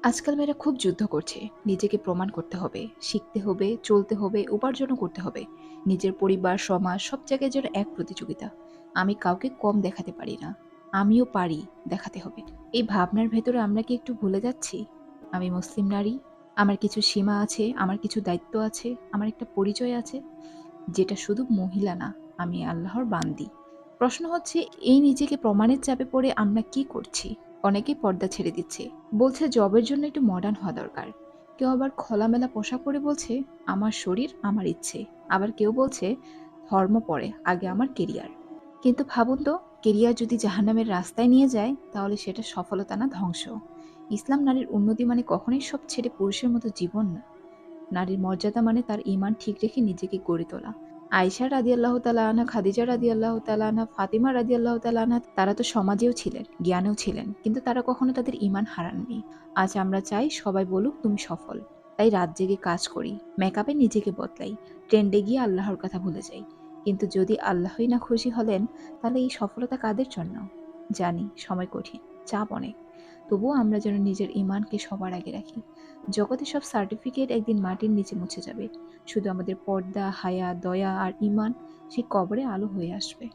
আজকাল মেয়েরা খুব যুদ্ধ করছে। নিজেকে প্রমাণ করতে হবে, শিখতে হবে, চলতে হবে, উপার্জনও করতে হবে। নিজের পরিবার, সমাজ সব জায়গায় যেন এক প্রতিযোগিতা। আমি কাউকে কম দেখাতে পারি না। আমিও পারি, দেখাতে হবে। এই ভাবনার ভেতরে আমরা কি একটু ভুলে যাচ্ছি? আমি মুসলিম নারী, আমার কিছু সীমা আছে, আমার কিছু দায়িত্ব আছে, আমার একটা পরিচয় আছে, যেটা শুধু মহিলা না, আমি আল্লাহর বান্দি। প্রশ্ন হচ্ছে, এই নিজেকে প্রমাণের চাপে পড়ে আমরা কি করছি? অনেকেই পর্দা ছেড়ে দিচ্ছে, বলছে জবের জন্য একটু মডার্ন হওয়া দরকার। কেউ আবার খোলামেলা পোশাক পরে বলছে আমার শরীর আমার ইচ্ছে। আবার কেউ বলছে ধর্ম পরে, আগে আমার কেরিয়ার। কিন্তু ভাবুন তো, কেরিয়ার যদি জাহান্নামের রাস্তায় নিয়ে যায়, তাহলে সেটা সফলতা না ধ্বংস। ইসলাম নারীর উন্নতি মানে কখনোই সব ছেড়ে পুরুষের মতো জীবন না। নারীর মর্যাদা মানে তার ঈমান ঠিক রেখে নিজেকে গড়ে তোলা। আয়েশা রাদিয়াল্লাহু তাআলা আনহা, খাদিজা রাদিয়াল্লাহু তাআলা আনহা, ফাতিমা রাদিয়াল্লাহু তাআলা আনহা, তারা তো সমাজেও ছিলেন, জ্ঞানেও ছিলেন, কিন্তু তারা কখনো তাদের ঈমান হারাননি। আজ আমরা চাই সবাই বলুক তুমি সফল। তাই রাত জেগে কাজ করি, মেকআপে নিজেকে বদলাই, ট্রেন্ডে গিয়ে আল্লাহর কথা ভুলে যাই। কিন্তু যদি আল্লাহই না খুশি হলেন, তাহলে এই সফলতা কাদের জন্য? জানি সময় কঠিন, চাপ অনেক, তবুও আমরা যেন নিজের ঈমানকে সবার আগে রাখি। জগতে সব সার্টিফিকেট একদিন মাটির নিচে মুছে যাবে। শুধু আমাদের পর্দা, হায়া, দয়া আর ঈমান সেই কবরে আলো হয়ে আসবে।